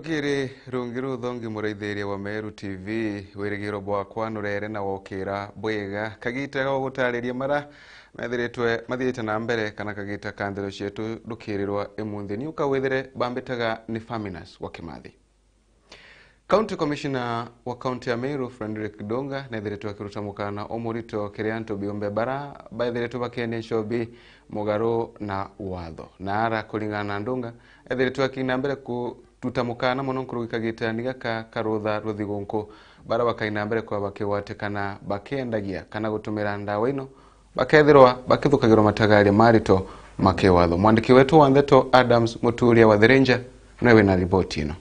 Tukiri rungiru thongi muraithiria wa Meru TV wirigiro bwakwa nurere na wokira bwega kagita ga gutariria mara methiritwe mathiite na mbere kana kagita kanthiro cietu dukirirwa emunthi ni ukawethire bambitaga ni Faminas wa Kimathi. County Commissioner wa County ya Meru Frederick Donga nethiritwe akiruta mukana omurito kirianto biombe bara baithiritwe bakene shobi mugaro na watho na ara kulingana na Donga ethiritwe akina mbere ku tutamukana muno kurugikagita nigaka karutha ruthigunku bara bakaina mbere kwa bakiwatekana bakiendagia kana gutumira ndawa ino bakethirwa bakithukagirwa matagari marito makewatho. Mwandiki wetu wa Ndeto Adams Mutulia wa TURINGE nawe na ripoti ino.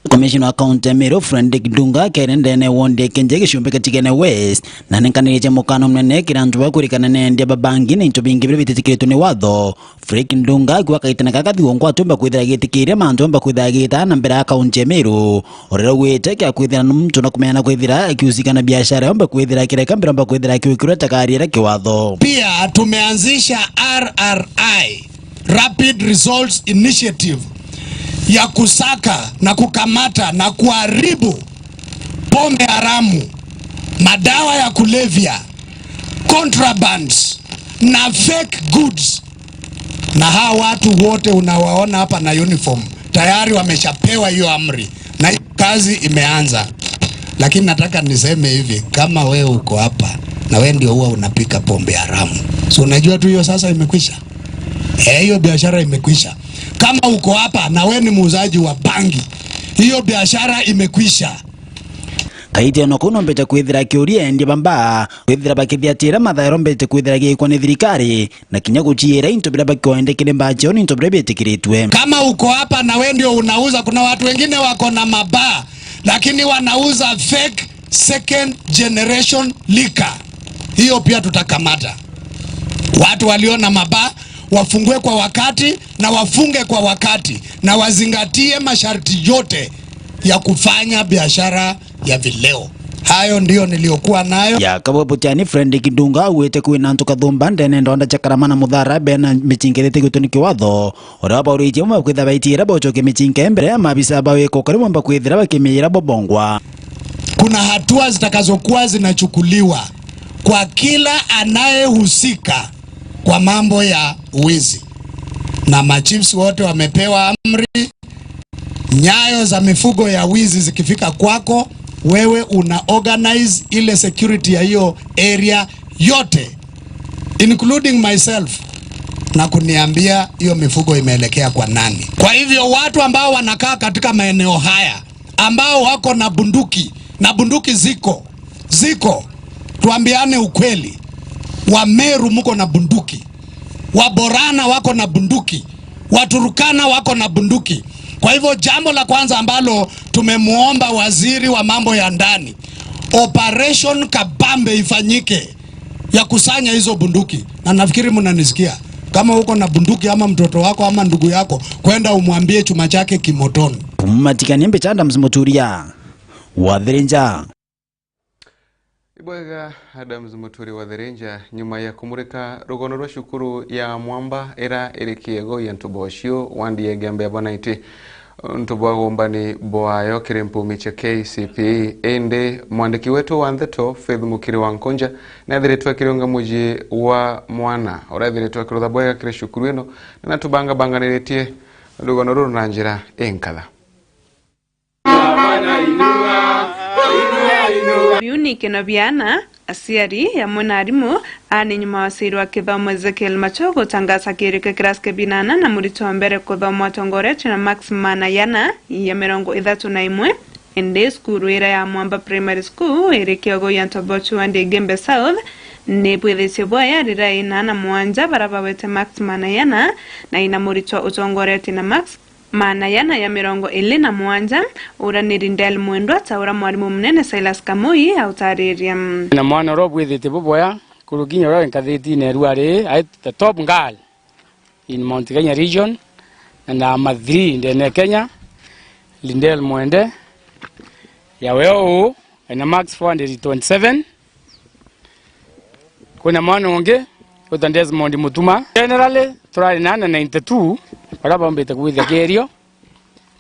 Commissioner wa County ya Meru Frederick Donga kerendene wonde kenjege shumbe katigene West na nenkanirije mukano mnene kiranjwa kurikana nende babangi na into bingi bitikiretu ni watho. Frederick Donga kwa kaitana kakathi wongo atumba kwithira gitikire manto mba kwithira gita na mbere ya County ya Meru orero gwete kya kwithira mtu na kumeana kwithira akiusika na biashara mba kwithira kireka mbere mba kwithira kiwikirwa takariera kiwatho. Pia tumeanzisha RRI Rapid Results Initiative ya kusaka na kukamata na kuharibu pombe haramu, madawa ya kulevya, contrabands na fake goods. Na hawa watu wote unawaona hapa na uniform tayari wameshapewa hiyo amri na kazi imeanza. Lakini nataka niseme hivi, kama wewe uko hapa na wewe ndio huwa unapika pombe haramu, so unajua tu hiyo sasa imekwisha. Hiyo biashara imekwisha. Kama uko hapa na wewe ni muuzaji wa bangi, hiyo biashara imekwisha. Kaiti ono kuno mbete kwithira kiuria endi bamba kwithira bakithiatira mathairo mbete kwithira gikwa ni thirikari na kinya guchiira into bila bakioendekire mbacho ni into bila betikiritwe. Kama uko hapa na wewe ndio unauza, kuna watu wengine wako na mabaa lakini wanauza fake second generation liquor, hiyo pia tutakamata. Watu walio na mabaa wafungue kwa wakati na wafunge kwa wakati na wazingatie masharti yote ya kufanya biashara ya vileo. Hayo ndio niliokuwa nayo. Ya kaboputiani Frederick Donga uwete kuina ntuka thumba ndene ndonda chakaramana muthara bena michingerete gutuniki watho oraba urije mwa kwitha baitira bochoke michinke mbere mabisa bawe kokarimu mba kwithira bakimira bobongwa. Kuna hatua zitakazokuwa zinachukuliwa kwa kila anayehusika kwa mambo ya wizi, na machiefs wote wamepewa amri. Nyayo za mifugo ya wizi zikifika kwako, wewe una organize ile security ya hiyo area yote including myself, na kuniambia hiyo mifugo imeelekea kwa nani. Kwa hivyo watu ambao wanakaa katika maeneo haya ambao wako na bunduki, na bunduki ziko tuambiane ukweli, wa Meru mko na bunduki, wa Borana wako na bunduki, wa Turkana wako na bunduki. Kwa hivyo jambo la kwanza ambalo tumemuomba waziri wa mambo ya ndani, operation kabambe ifanyike ya kusanya hizo bunduki. Na nafikiri mnanisikia, kama uko na bunduki ama mtoto wako ama ndugu yako, kwenda umwambie chuma chake kimotoni. Matikani mbe chanda mzimoturia wa TURINGE. Ibwega Adams Mutulia wa TURINGE nyuma ya kumurika rugono rwa shukuru ya mwamba era irikiego ya ntuboshio wandi ya gembe ya banaiti ntubwa gombani boayo kirempu miche KCPE ende mwandiki wetu wa Ndeto Faith Mukiri wa Nkonja na ethiritwe akirionga muji wa mwana ora ethiritwe akirutha bwega kire shukuru ino na tubanga banganiretie rugono ruru na njira enkatha. Biunike na biana asiari ya mwanarimu ani nyuma wasiri wa kithomo Ezekiel Macho gutangaza kirike kiraske binana na murito wa mbere kuthoma tongoretu na Max Manayana ya 31 ende skuru ira ya Mwamba Primary School irikiogo ya Ntobochu wande Gembe South ne bwethesio bwaya rira ina mwanja baraba wete Max Manayana na ina murito utongoretu na Max Manayana ya 21 ura nirindel mwendwa taura mwarimu mnene Silas Kamui autariria na mwana robu withite boboya kuruginya ro enkathiti ne ruare ai the top girl in Mount Kenya region and I'm 3 in Kenya. Lindel mwende ya weo na Max 427 kuna mwana onge utandez mondi mutuma generally 392 baraba mbete kuwithia kerio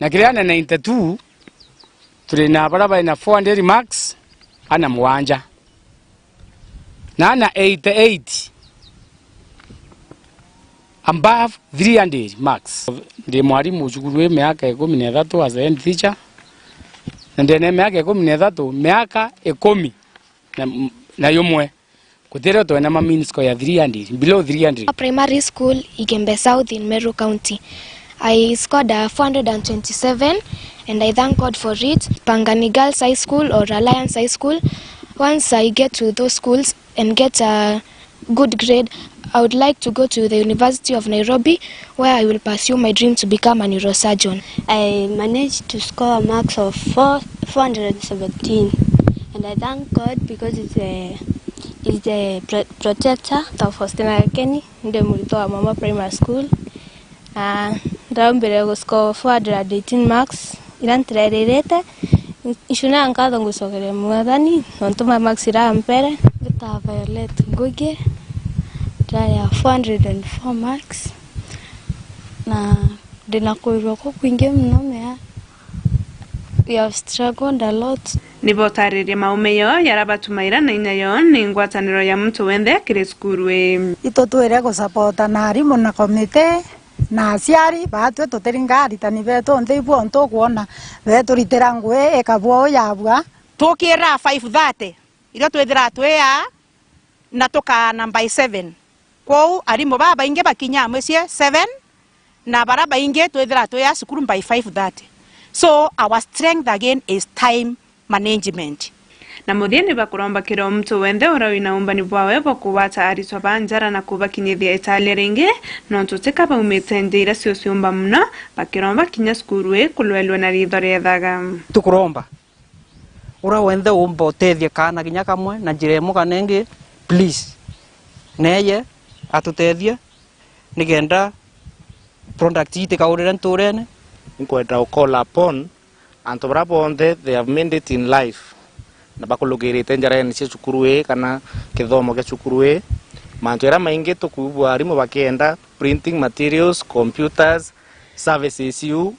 na kiriana 92 tuli na baraba ina 400 marks ana mwanja na ana 88 above 300 marks. Ndi mwalimu cukuru miaka 13 as a head teacher na ndene miaka 13 miaka 10 na yomwe kutero to na mean score ya 300 below 300. Primary school Igembe South in Meru County. I scored a 427 and I thank God for it. Pangani Girls High School or Alliance High School. Once I get to those schools and get a good grade, I would like to go to the University of Nairobi, where I will pursue my dream to become a neurosurgeon. I managed to score a marks of 417, and I thank God because it's the protector of Faustina Kenny in the Murito Mama Primary School. Down below score 418 marks. Ilantrerete ishuna ankado ngusogere mwadhani ontuma marks ira ampere vita Violet Nguge ya 404 marks na dinakoirwa ko kwinge mno we have struggled a lot. Nibotarire maumeyo yarabatumaira na inayo ni ngwataniro ya mtu wende kire skurwe itotwere go support na arimu na komite na aciari batwe tuteringa aritani betu nthibu ntu kuona betu ritira ngwe ekabwo yabwa tukira 530 iro twithira twiya na tukana by 7 kwou arimu baba inge bakinya mwesie 7 na baraba inge twithira twiya sukuru by 530. So our strength again is time management. Na muthini bakuromba kiro mtu wende urawina umbani bwawe bokuwata aritwa banjara na kubakinyithia Italia ringi no tuteka baumite ndira cio ciumba muno bakiromba kinya skurwe kulwelwe na ritho riethaga tukuromba ura wende umba utethie kana kinya kamwe na njira imwe kana ingi please neye atutethie nigenda product ite kaurire nturene nkwenda call upon anto brabonde they have made it in life na bakulugirite njara ni cukuru kana kithomo kia cukuru mantu era maingi tukubwa arimu bakienda printing materials computers services you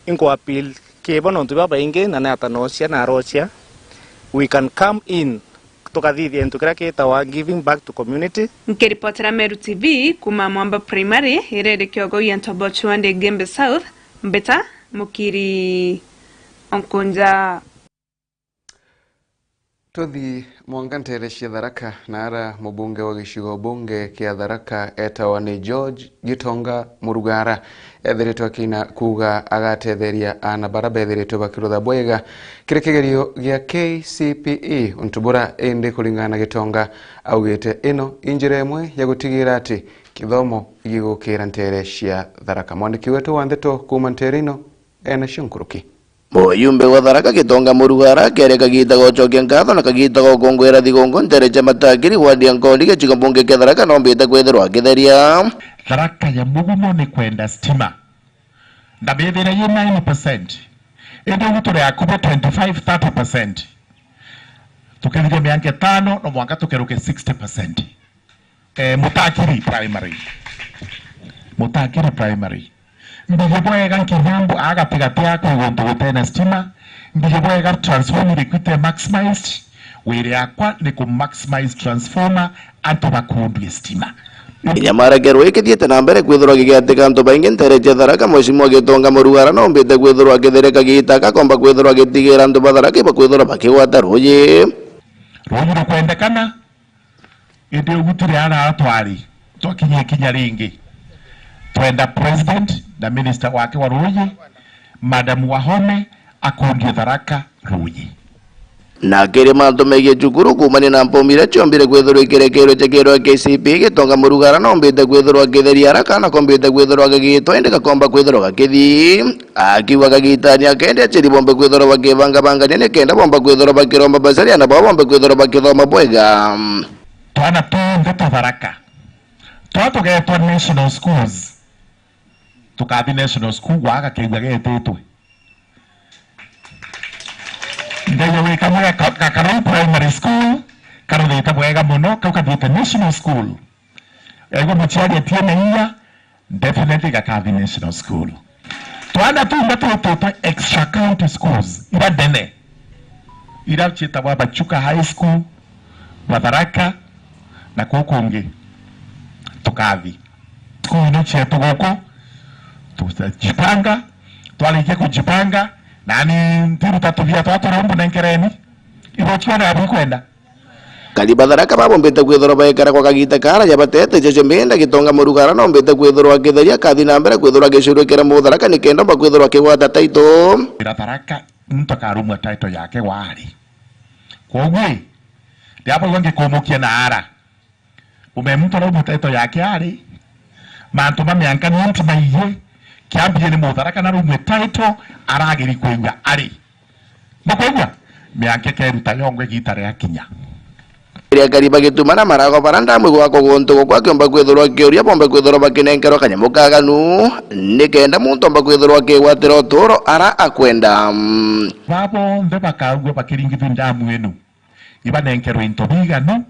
inko appeal kebono ntu baba ingi na natanocia na rocia we can come in tukathithia into kira kita giving back to community. Nkiripotera Meru TV kuma Mwamba Primary irere kiogo yantobo Chwande Gembe South mbeta mukiri onkonja Tuthi mwangantere cia Tharaka na ara mubunge wa gicigo bunge kia Tharaka etawa ni George Gitonga Murugara ethiritwe kina kuga agatetheria ana baraba ethiritwe bakirutha bwega kiri kigerio gia KCPE untubura indi kulingana Gitonga augite ino injira imwe ya gutigira ati kithomo gigukira ntere cia Tharaka. Mwandiki wetu wa ndeto kuma ntere ino ena Shunkuruki. Moyumbe wa Tharaka Gitonga Murugara kere kagita gochokia ngatho na kagita gokongwera thigongo ntere cha matakiri wadi ankoli gichigo bunge kia Tharaka nombite kwithirwa kitheria Tharaka ya mugumo ni kwenda stima na bethira ye 9% ende gutore yakubo 25-30% tukithire mianke 5 no mwaka tukeruke 60%. Mutakiri primary mbije bwega nkivambo agatigatia ko gonto gutena stima mbije bwega transformer equite maximized wire yakwa ni ku maximize transformer anto bakundu stima Nyamara gerwe kithiete na mbere kwithirwa gigiatika antu baingi ntere cia Tharaka mwecimu Gitonga Murugara no mbite kwithirwa githereka gitaka komba kwithirwa gitigira antu ba Tharaka bakwithirwa bakigwata ruyi rukwendekana ende ugutire ana atwari twakinye kinya ringi twenda president na minister wake wa ruyi Madam Wahome akundie Tharaka ruyi na kiri mantu megie cukuru kumani na mpomire chombire kwithirwa ikirekero chekero KCPE Gitonga Murugara no mbite kwithirwa githeria Tharaka na kombite kwithirwa gagito ende gakomba kwithirwa gakithi akiwa gagitania akende chiri bombe kwithirwa bagivanga bangania ne kenda bomba kwithirwa bakiromba basaria na bombe kwithirwa bakithoma bwega twana tonde to Tharaka twatugetwa national schools tukathi national school waga kigwa getetwe ndeyo we kamwe kakaro primary school karo theta bwega muno kaukathite national school ego muchiari atiene iya definitely gakathi national school twana tu mbatoto extra county schools ira dene ira chita wa Bachuka High School Watharaka na kukungi tukathi kuna chetu goko tujipanga twalike kujipanga nani ndiru tatuvia twaturumbu nenkereni ibochwana abikwenda kali Batharaka babombete kwithorwa baikara kwa kagita kara jabatete jeje menda gitonga murugara no mbete kwithorwa kitheria kathi na mbere kwithorwa gicurukira Mutharaka nikenda ba kwithorwa kigwata taito Batharaka ntokarumwa taito yake wari kogwe ndiapo wange komokia na ara umemto na taito yake ari mantu mamyanka nti maiye kiambie ni Mutharaka na rumwe taito aragiri kwengwa ari mukogwa myanke keruta yongwe gitare akinya ria kariba gitumana marago baranda mwe gwako gonto kwa kyomba kwithorwa kioria bomba kwithorwa bakinenkero kanyamukaganu nikenda muntu omba kwithorwa kigwatiro toro ara akwenda babo nde bakagwe bakiringithu ndamu enu ibanenkero into biganu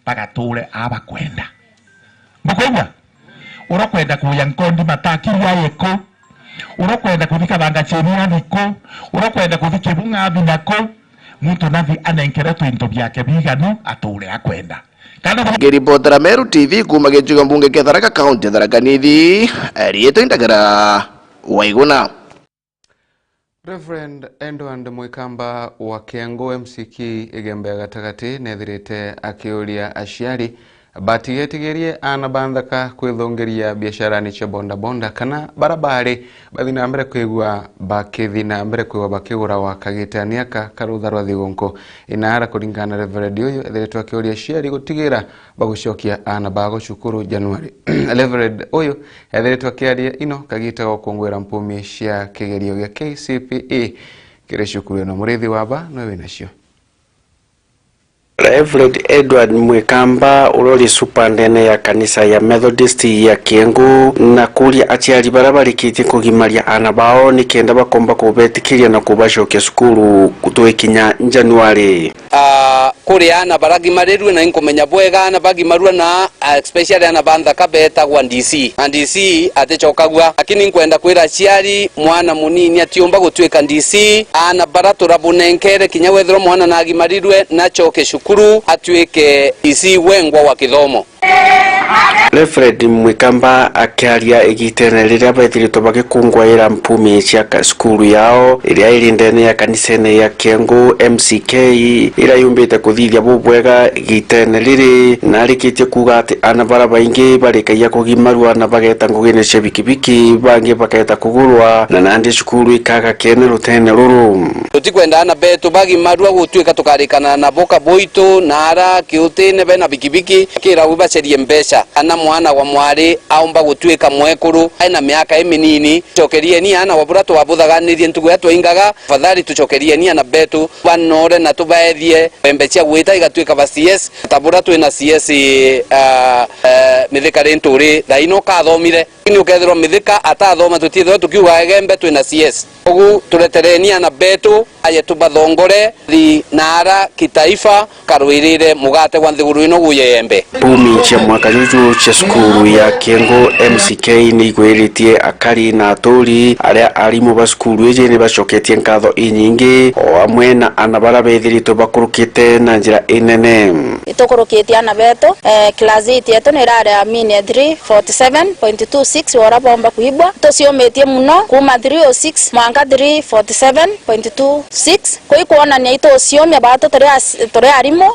bagature abakwenda mukogwa urakwenda kuya nkondi mataki yayeko urakwenda kuthika banga cheni aniko urakwenda kuthike bunga binako muntu nathi anenkeretu into byake biganu ature akwenda Geripotera Meru TV kuma gichuga mbunge kia Tharaka County Tharaka Nithi rieto indagara waiguna Reverend Edward Mwikamba wa Kiango MCK igembe gatagati nethirite akiuria aciari batigetigerie ana banthaka kwithongeria biashara ni cia bonda bonda kana barabari bathina mbere kwigwa bakithina mbere kwigwa bakigura wa kagitaniaka karutha rwa thigonko inara kuringana Reverend uyu ethiritwe akiuria aciari gutigira bagucokia ana bago cukuru January Reverend uyu ethiritwe akiaria ino kagita gukungwira mpumi cia kigerio gia KCPE kiri cukuru no murithi waba no winacio Reverend Edward Mwikamba urori supandene ya kanisa ya Methodist ya Kiengu na kuria aciari barabarikite kugimaria ana bao nikenda bakomba kubetikiria na kubashokia sukuru kutwekinya January kuri ana baragimarirwe na inkomenya bwega ana bagimarwa na especially ana banthaka betagwa DC and DC atechokagwa lakini nkwenda kwira aciari mwana munini atiomba gutweka DC ana baratura bunenkere kinya wethero mwana na agimarirwe na choke shukuru atweke DC wengwa wa kithomo Reverend Mwikamba akiaria igitene riria bethirito bagikungwaira mpumi cia skulu yao iria irindene ya kanisene ya Kiengu MCK ira yumbite kuthithia bubwega igitene riri na rikitie kuga ati ana bara baingi barikaia kugimarwa na bageta ngugine cia bikibiki bangi baketa kugurwa na nandi skulu ikaga kene rutene ruru tutikwenda ana betu bagimarwa gutwika tukarikana na boka boito nara kiutene bena bikibiki kira ubacerie mbesha ana mwana wa mwari aomba gutwika mwekuru aina miaka iminini chokerie ni ana waburato wabuthaganirie ntugu yatwa ingaga fadhali tuchokerie ni ana betu banore na tubaethie pembechia gwita igatwika ba CS taburato ina CS mithika renturi daino kathomire ni ukethirwo mithika atathoma tutithwe tukiuga egembe twina CS ugu tuletereni ana betu aye tubathongore thi nara kitaifa karwirire mugate wa nthiguru ino guyembe pumi cia mwaka juju cia skulu ya Kiengu MCK ni gwiritie akari na aturi aria arimu ba skulu ije ni bacoketie nkatho inyingi o amwe na ana bara bethirito bakurukite na njira inene itokurukitie ana beto class 8 yetu ni rare ya mini 347.26 wora bomba kuibwa tosiometie muno kuma 306 mwanga 347.26 koi kuona ni ito siomya bato tore arimu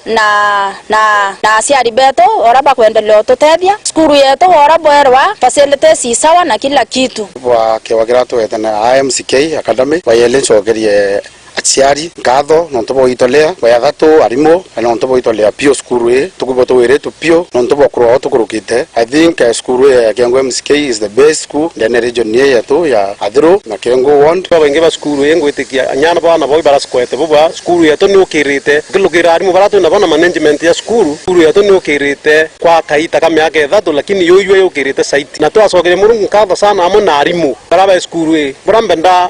na aciari beto ora bakwendelea tutethia skuru yetu ora bwerwa facilities isawa na kila kitu wa kiwagira tuwete na IMCK Academy bayele chogerie aciari ngatho nontobo itolea bayathatu arimo nontobo itolea pio skuru e tukuboto were tu pio nontobo kro tukurukite I think skuru ya Kiengu MCK is the best school in the region yetu ya Adhiro na Kiengu ward baingi ba skuru yengu itikia nyana bana boy baraskwete bwa skuru yetu ni ukirite kilukira arimo baratu na bana management ya skuru yetu ni ukirite kwa kaita kama yake thatu lakini yoywe ukirite site na twasogere murungu nkatho sana amo na arimo baraba skuru e burambenda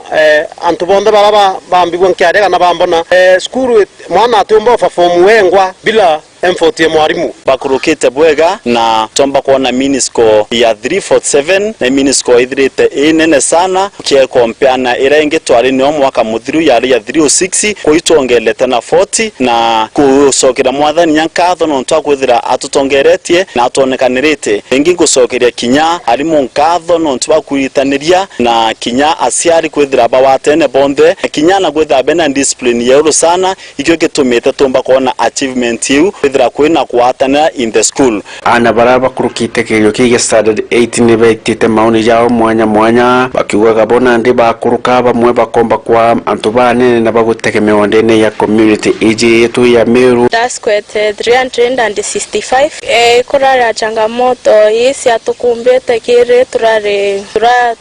antubonde baraba bambi kiadega na bambona skuru mwana atumba fa form wengwa bila M40 mwarimu bakurukite bwega na tomba kuona minisco ya 347 na minisco ithirite inene sana kie kompeana irenge twari ni mwaka muthiru yari ya 306 kuitongelete na 40 na kusokera mwathani nyankatho no twakwithira atutongeretie na atonekanirite ingi gusokeria kinya ari mu nkatho no twakwitaniria na kinya asiari kwithira bawatene bonde kinya na kwithira bena discipline yero sana ikyo gitumite tomba kuona achievement yu kwithira kwina kuatana in the school ana baraba kurukite kiyo kige standard 8 ni betite maoni yao mwanya bakiuga gabona ndi bakuruka bamwe bakomba kwa antu bane na bagutegemewa ndene ya community iji yetu ya Meru. Daskwete 365 kurara changamoto hisi atukumbete kire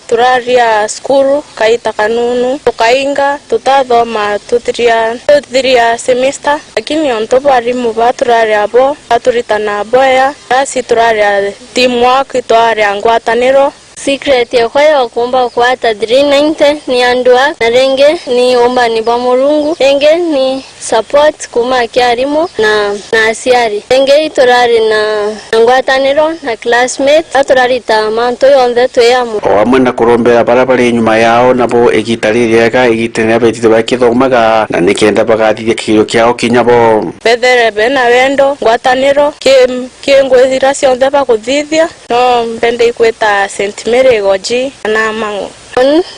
turaria skuru kaita kanunu tukainga tutathoma tuthiria semester lakini ontobo arimu baturaria abo aturitana boya basi turaria teamwork twaria ngwataniro. Secret yakoyo kumba kwata 390 ni andua na renge ni omba ni bamurungu renge ni support kuma kiarimo na asiari renge itorari na ngwataniro na classmate atorari ta manto yonde tweyamu wamwe na kurombera barabara nyuma yao nabo egitaririega egitene betito bakithomaga na nikenda bagathithia kiyo kiao kinyabo bedere bena wendo ngwataniro ngwethira cionthe bakuthithia no mbende ikweta Meru goji na mangu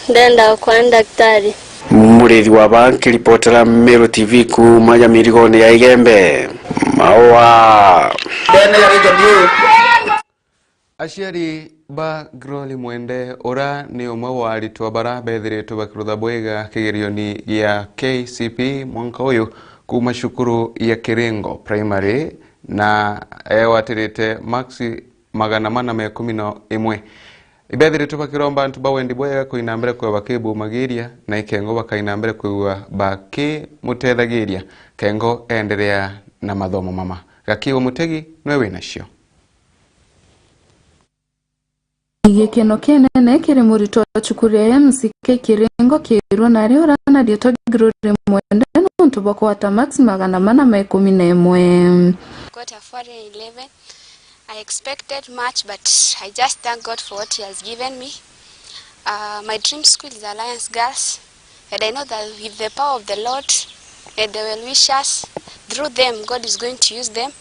ndenda kwa daktari murezi wa banki reportera Meru TV ku maja mirigone ya igembe mawa dene ya radio aciari ba groli mwende ora ni umwe wa aritwa bara bethiritwe bakirutha bwega kigerioni ya KCP mwaka uyu kuma cukuru ya Kiringo primary na watirite maxi 411 ibethiritwe bakiromba antu bawendi bwega kuina mbere kwa bakibu magiria na ikengo bakaina mbere kwa baki mutethagiria kengo endelea na mathomo mama gakiwa mutegi nwe winacio Gikeno kinene kiri murito cukuru ya MCK Kiringo kirwo nari orana rito grore mwende nontu bakwata max 411 got a 411. I expected much, but I just thank God for what He has given me. My dream school is Alliance Girls, and I know that with the power of the Lord and the well-wishers, through them, God is going to use them,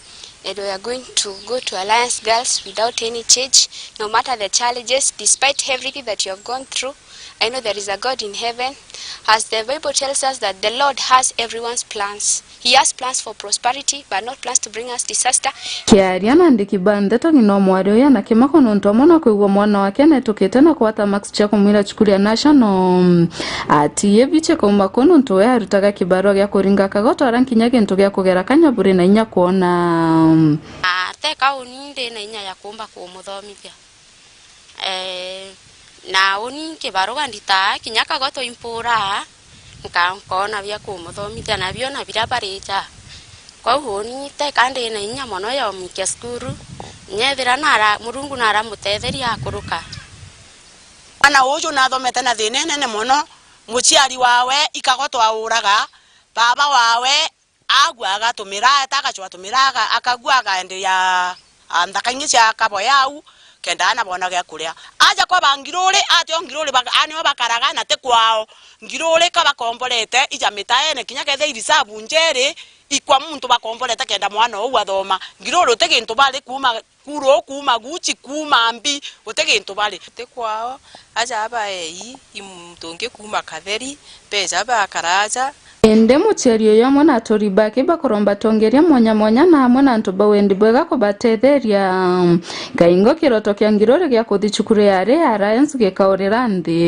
and we are going to go to Alliance Girls without any change, no matter the challenges, despite everything that you have gone through. I know there is a God in heaven. As the Bible tells us that the Lord has everyone's plans. He has plans for prosperity, but not plans to bring us disaster. Kiaria na ndikibande to ngino mwario ya na kimako nontomo na kuigwa mwana wake na tukete na kwata max cha kumwira cukuru ya national ati yebiche komba kono ntowe arutaga kibaro gya kuringa kagoto rankinyage nto gya kugera kanyabure na inya kuona teka uninde na inya ya kumba kumuthomithia na uni kibaroga ndita kinyaka goto impura nkona bya kumuthomithia na byo na birabareja kwa honi teka ndi na inya mono ya omikia skuru nyethira nara murungu nara mutetheria akuruka ana uju na thomete na thine nene mono muciari wawe ikagotwa uraga baba wawe agwa agatumira atagachwa tumiraga akagwa akaendelea andakanye cha kabo yau kenda ana bona gya kuria aja kwa bangirore atyo ngirore anyo bakaraga na te kwao ngirore ka bakombolete ija mitaene kinyake theiri sabu njere ikwa muntu bakombolete kenda mwana ou athoma ngirore tegintu bali kuma guchi kuma mbi utegintu bali te kwao aja aba imutonge kuma katheri pesa bakaraja ende mucherio ya mwana toribaki bakoromba tongeria mwanya na mwana ntoba wendi bwega ko batetheria kaingo kiroto kya ngirore gya kuthichukure yare Alliance gekaorera ndi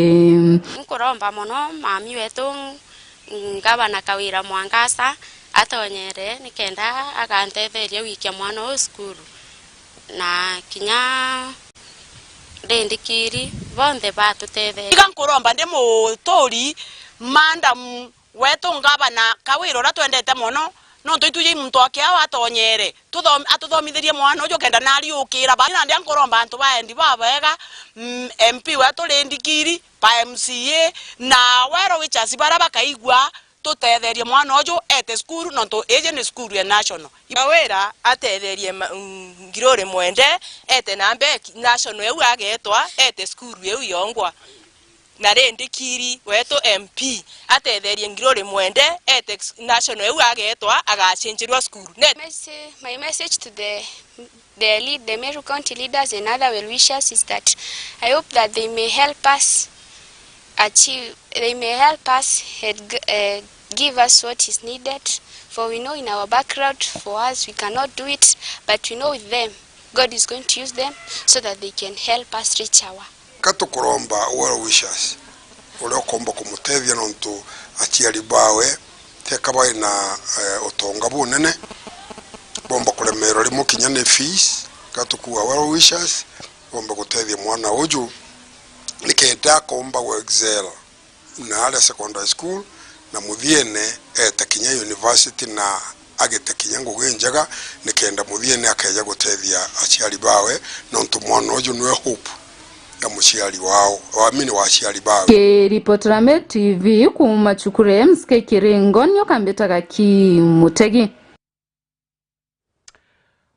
nkoromba mono mami wetu ngabana kawira mwangasa atonyere nikenda akantetheria wikia mwana o skuru na kinya ndendikiri bonde batutetheria ikankoromba ndi mutori mandam wetu ngabana kawiro ra twendete mono no tuituje muntu akia watonyere atuthomithirie mwana ujo kenda nari ukira bana ndi ankoromba antu baendi babega MP wetu lendikiri pa MCA na wero wichasi bara bakaigwa tutetherie mwana ojo ete skuru nonto eje ni skuru ya national ibawera atetherie ngirore mwende ete nambe national eu agetwa ete skuru eu yongwa na rendi kiri weto MP atetherie ngirore mwende ete national eu agetwa agachenjirwa skuru. My message to the Meru County leaders and other well-wishers is that I hope that they may help us achieve, they may help us give us what is needed, for we know in our background, for us we cannot do it, but we know with them, God is going to use them so that they can help us reach our. Katukuromba well-wishers, uleokomba kumutevya nontu achiari bawe, tekabai na otonga bunene, bomba kulemero limu kinyane fees, katukuwa well-wishers, bomba kutevya mwana oju, nikenda komba wa excel na ala secondary school na muthiene etakinya university na agetakinya ngugenjaga nikenda muthiene akaja gutethia aciari bawe nontu mwana oju nwe hope ya muciari wao waamini wa aciari bawe. Kiripotera Meru TV kuma chukure MSK Kiringo nyo kambetaga ki Mutegi.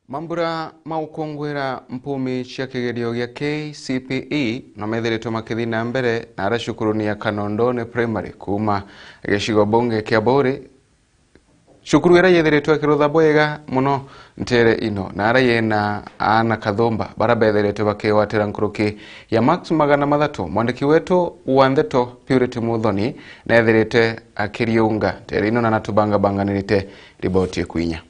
Mambura maukongwera mpumi cia kigerio gya KCPE no methiritwo makithi na mbere na aracukuru ya Kanondone Primary kuma gicigo bonge kia Bore. Cukuru ira yethiritwo kirutha bwega muno ntere ino na ara yena ana Kathomba bara bethiritwo bakiwatira nkuruki ya Max magana mathatu. Mwandiki wetu Wandeto Purity Muthoni na ethirite akiriunga ntere ino na natubanga banganirite riboti ekwinya.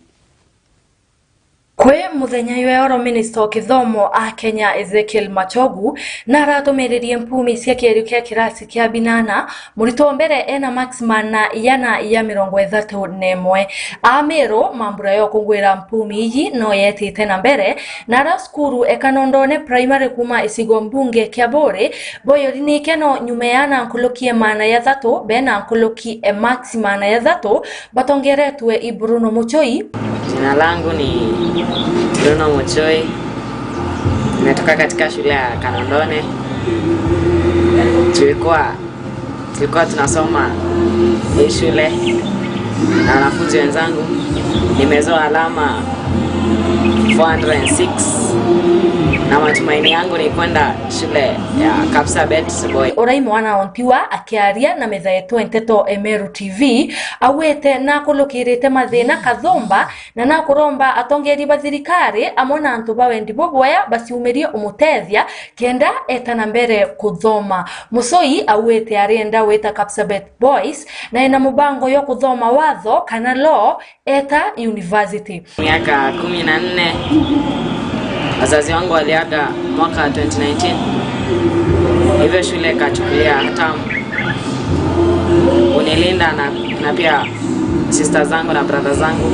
Kwe muthenya yoro Minister wa Kithomo a Kenya Ezekiel Machogu na aratumirie mpumi cia kieru kia kirasi kia binana murito mbere ena maximum na yana ya 31 a Meru mambura yo kungwira mpumi iyi no yetite na mbere na ra skuru Kanondone Primary kuma isigo mbunge kia Bore boyorini keno nyumeana nkulukie mana ya thatu bena nkuluki maximum ya thatu batongeretwe Ibruno Muchoi. Jina langu ni Bruno Muchoi. Nimetoka katika shule ya Kanondone. Tulikuwa tunasoma hii shule na wanafunzi wenzangu. Nimezoa alama 406 na matumaini yangu ni kwenda shule ya Kapsabet Boy. Orai mwana ontiwa akiaria na metha yetu enteto Meru TV awete na kulukirite mathina Kathomba na kuromba atongeri bathirikari amona antu bawendi boboya basiumerie umutethia kenda etana mbere kuthoma. Musoi awete arienda weta Kapsabet Boys na ina mubango yo kuthoma watho kana law eta university. Miaka 14 wazazi wangu waliaga mwaka 2019. Hivyo shule kachukulia hatamu unilinda na pia sister zangu na brother zangu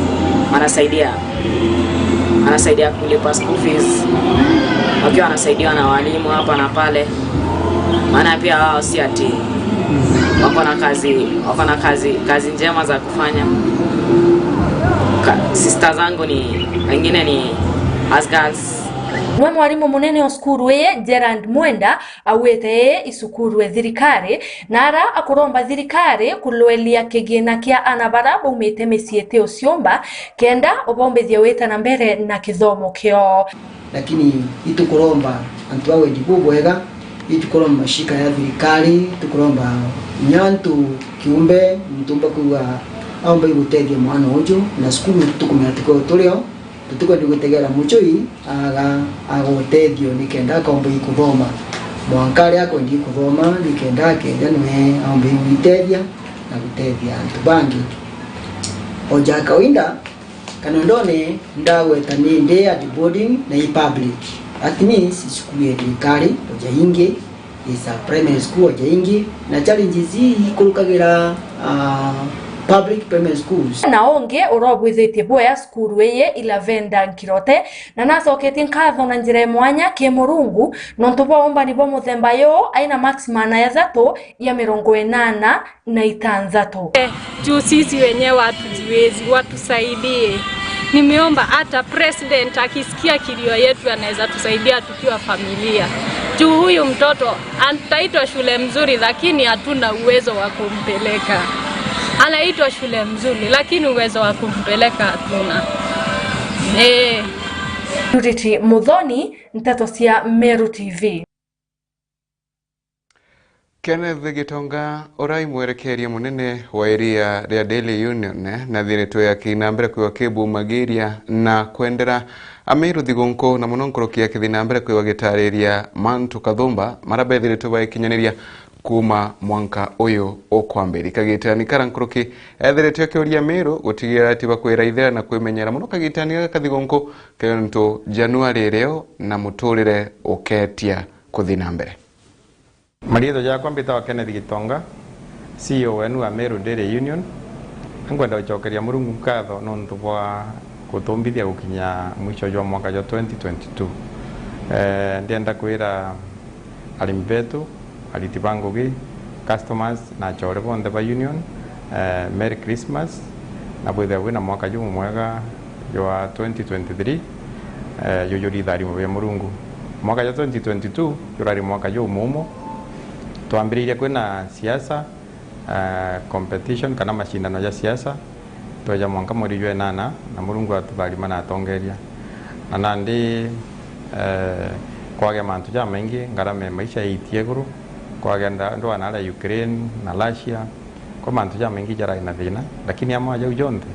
wanasaidia kulipa school fees. Wakiwa wanasaidiwa na walimu hapa na pale. Maana pia wao si ati wako na kazi njema za kufanya. Sister zangu ni wengine ni as girls. Mwe mwalimu munene wa skuru ye Gerard Mwenda awete isukuru thirikari nara akuromba thirikari kulwelia kigina kia anabara umite mesiete uciomba kenda obombethia weta na mbere na kithomo kio. Lakini itukuromba antu awe ndibubwega itukuromba mashika ya thirikari tukuromba nyantu kiumbe mtumba kuwa aomba igutethia mwana uju na skuru tukumeatiko tulio tutuko ndigutegera Muchoi agutethio nikenda akomba ikuthoma mwankari akondi kuthoma nikenda kenda nwe aomba igutethia na gutethia antu bangi oja kawaida Kanondone ndagweta ninde at boarding na public at means skulu ya thirikari oja ingi is a primary school oja ingi na challenges ikurukagira public primary schools. Na onge urobwithite boya skuru ye ilavenda nkirote na nasoketi nkatho na njira mwanya ke Murungu nonto bomba ni bomo themba yo aina maximum na ya thatu ya 80 na itanzatu. Juu sisi wenyewe hatujiwezi, watusaidie. Nimeomba hata president akisikia kilio yetu anaweza tusaidia tukiwa familia. Juu huyu mtoto anataitwa shule mzuri lakini hatuna uwezo wa kumpeleka. anaitwa shule mzuri, lakini uwezo wa kumpeleka hatuna. Purity Muthoni, nteto cia Meru TV. Kenneth Gitonga orai mwerekeria munene wa area ya Daily Union na thireto ya kinambere kwa kebu magiria na kwendera Meru thigonko na munonkorokia kithinambere kwa gitareria mantu kathumba marabe thireto ba ikinyaniria kuma mwanka uyu okwambiri kagitani karankoroki ethireto kyoria Meru gutigira ati bakwira ithera na kwimenyera muno kagitani kathigonko kento January leo na muturire uketia kuthinambere. Marieto yakwa mbitawa Kenneth Gitonga, CEO wenu wa Meru Daily Union. Ngwenda uchokeria Murungu nkatho nontu bwa kutumbithia gukinya mwisho jwa mwaka jwa 2022. Ndienda kwira arimi betu, ariti bangugi, customers na chore bonde ba union, Merry Christmas na bwithe wina mwaka jwa mwega jwa 2023. Yuyuri thari mu Murungu. Mwaka jwa 2022 yurari mwaka jwa mumo. Tuambiriria kwina siasa competition kana mashindano ya siasa toja mwanka muri jwe nana na Murungu atubarima na atongeria na nandi kwage mantu ja mengi ngarame maisha itieguru kwage ndo anala Ukraine na Russia kwa mantu ja mengi jara ina thina lakini ama ja ujonte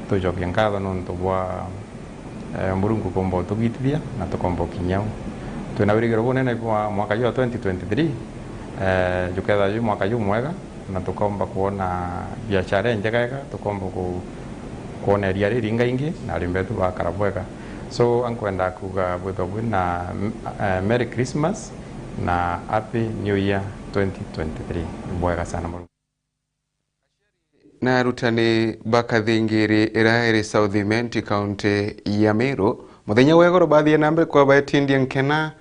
tujoke nkatho nontu bwa Murungu kombo tugitithia na tukombo kinyau tunawirigiro bunene kwa mwaka jwa 2023 juketha yu mwaka yu mwega na tukomba kuona biashara njega tukomba kuona ria riringa ingi na rimbetu bakarabwega so ankwenda kuga bwitho bwina Merry Christmas na Happy New Year 2023 bwega sana Murungu. Na rutani bakathingiri iraeri South Imenti County ya Meru muthenya wegoro bathie nambe kwa baetindia nkena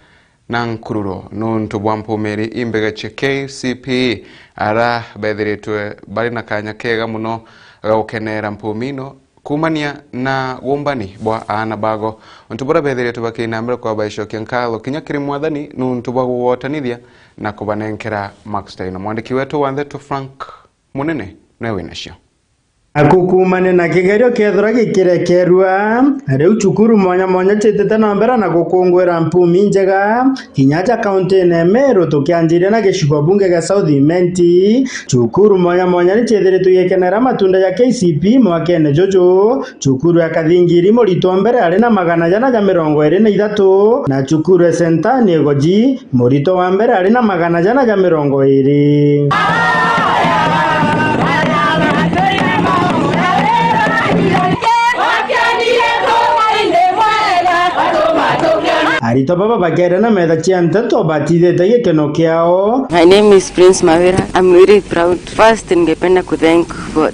na nkururo nuntu bwampumeri imbega che KCPE ara bethiritwe bari na kanya kega muno gaukenera mpumino kumania na wombani bwa ana bago nuntu bora bethiritwe bakinambira kwa baishokia nkalo kinyakiri mwathani nuntu bwa guotanithia na kubanenkera Max Taino. Mwandiki wetu Wanthetu Frank Munene newe nacio akukumane na kigerio kethora gikirekerua riu cukuru mwanya chitete na mbera na gukungwira mpumi njega kinyaja county na Meru tukianjire na gicigo bunge ga South Imenti cukuru mwanya ni chithiritwe gikenera matunda ya KCP mwakene jojo cukuru ya Kathingiri murito mbere ari na 123 na cukuru ya Sentani goji murito wa mbere ari na 120. Arito baba bagera na metha chianta to batithete gikeno kiao. My name is Prince Mawira. I'm very proud. First, ningependa ku thank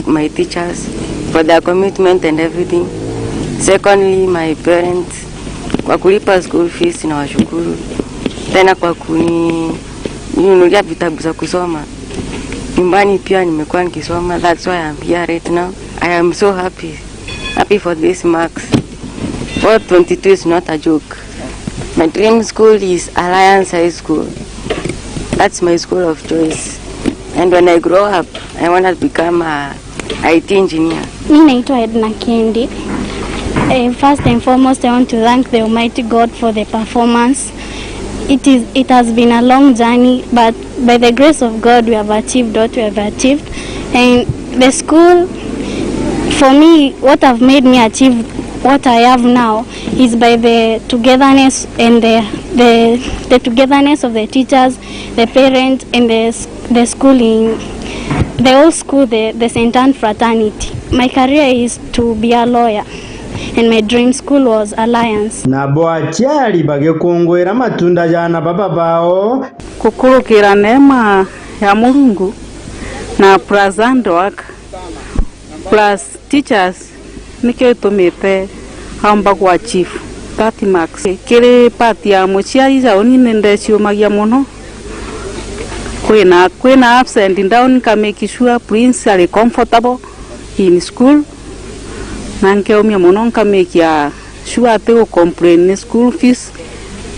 my teachers for their commitment and everything. Secondly, my parents kwa kulipa school fees na washukuru. Tena kwa kuninunulia vitabu za kusoma. Nyumbani pia nimekuwa nikisoma. That's why I'm here right now. I am so happy for this marks. 422 is not a joke. My dream school is Alliance High School. That's my school of choice. And when I grow up, I want to become a IT engineer. Mimi naitwa Edna Kendi. First and foremost, I want to thank the Almighty God for the performance. It has been a long journey, but by the grace of God, we have achieved what we have achieved. And the school, for me, what have made me achieve what I have now is by the togetherness and the togetherness of the teachers, the parents, and the schooling, the whole school, the St. Anne fraternity. My career is to be a lawyer, and my dream school was Alliance. Na boachari bagekongwera matunda jana baba bao kukurukira neema ya Murungu na plus handwork plus teachers nikyo itumite hamba kwa chief 30 marks kiri pati ya muciari zaoni nendeciumagia muno kwina absent down ka make sure Prince are comfortable in school na nkeumia muno nka make ya sure ati go complain school fees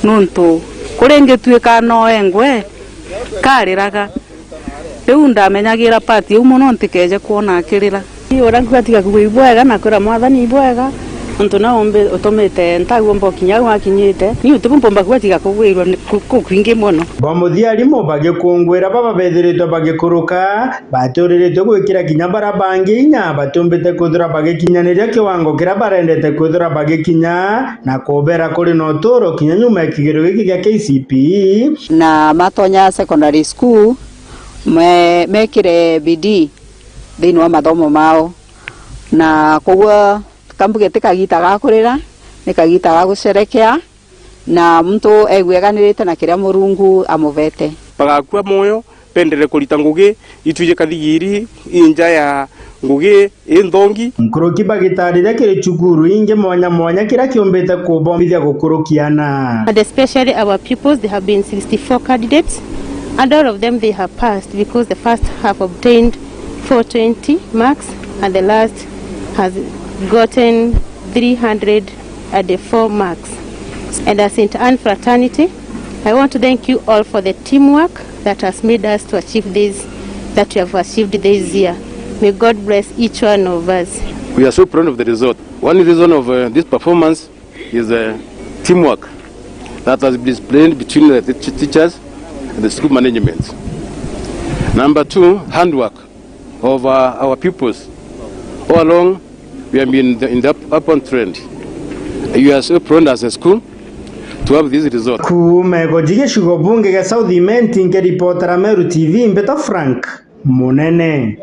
nuntu kurenge tuika no engwe kariraga riu ndamenyagira pati umuno ntikeje kuona akirira ora kwatiga kuibwega na kura mwathani ibwega ntu na ombe utomete ntaguo mbokinya wakinyite ni utubumba kwatiga kugwirwa kukwingi muno bamuthia arimo bagikungwira baba bethiritwe bagikuruka baturiritwe gwikira kinya barabangi inya batumbite kuthura bagikinyaniria kiwango kira barendete kuthura bagikinya na kubera kuri no turo kinya nyuma ikigero giki gya KCPE na matonya secondary school mekire bidii thini wa mathomo mao na koguo kambuge kagita gakurira ni kagita ga gucerekea na mtu egweganirite na kiria Murungu amuvete bagakua moyo pendere kulita ngugi ituje kathigiri inja ya ngugi indongi nkuruki bagitarire kiri chukuru inge mwanya kira kiombete kubombithia gukurukiana and especially our pupils. There have been 64 candidates and all of them they have passed because the first have obtained 420 marks and the last has gotten 304 marks. And as St. Anne Fraternity, I want to thank you all for the teamwork that has made us to achieve this, that we have achieved this year. May God bless each one of us. We are so proud of the result. One reason of this performance is teamwork that has been displayed between the teachers and the school management. Number two, handwork of our pupils. All along, we have been in the upward trend. You are so proud as a school to have this result. Kumego jigeshugo bunge ga South Imenti nke reporter Meru TV Mbeto Frank Munene.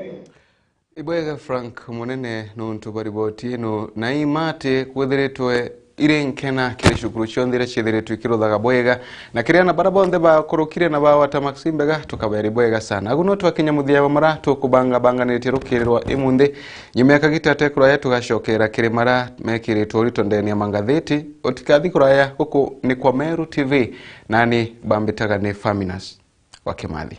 Ibwega Frank Munene nuntu bariboti no naimate kwethiritwe irenkena kiri shukuru chondire chithiritwe ikiruthaga bwega na kiriana barabonde bakurukire na bawata maksimbega tukaberi bwega sana aguno twakinya muthia bamara tukubanga banganite rukirirwa imunde nyuma kagita tekura yetu gashokera kirimara mekiritwo ritondeni ya mangatheti otikathi kuraya guku ni kwa Meru TV nani bambitaga ni Faminas wa Kimathi.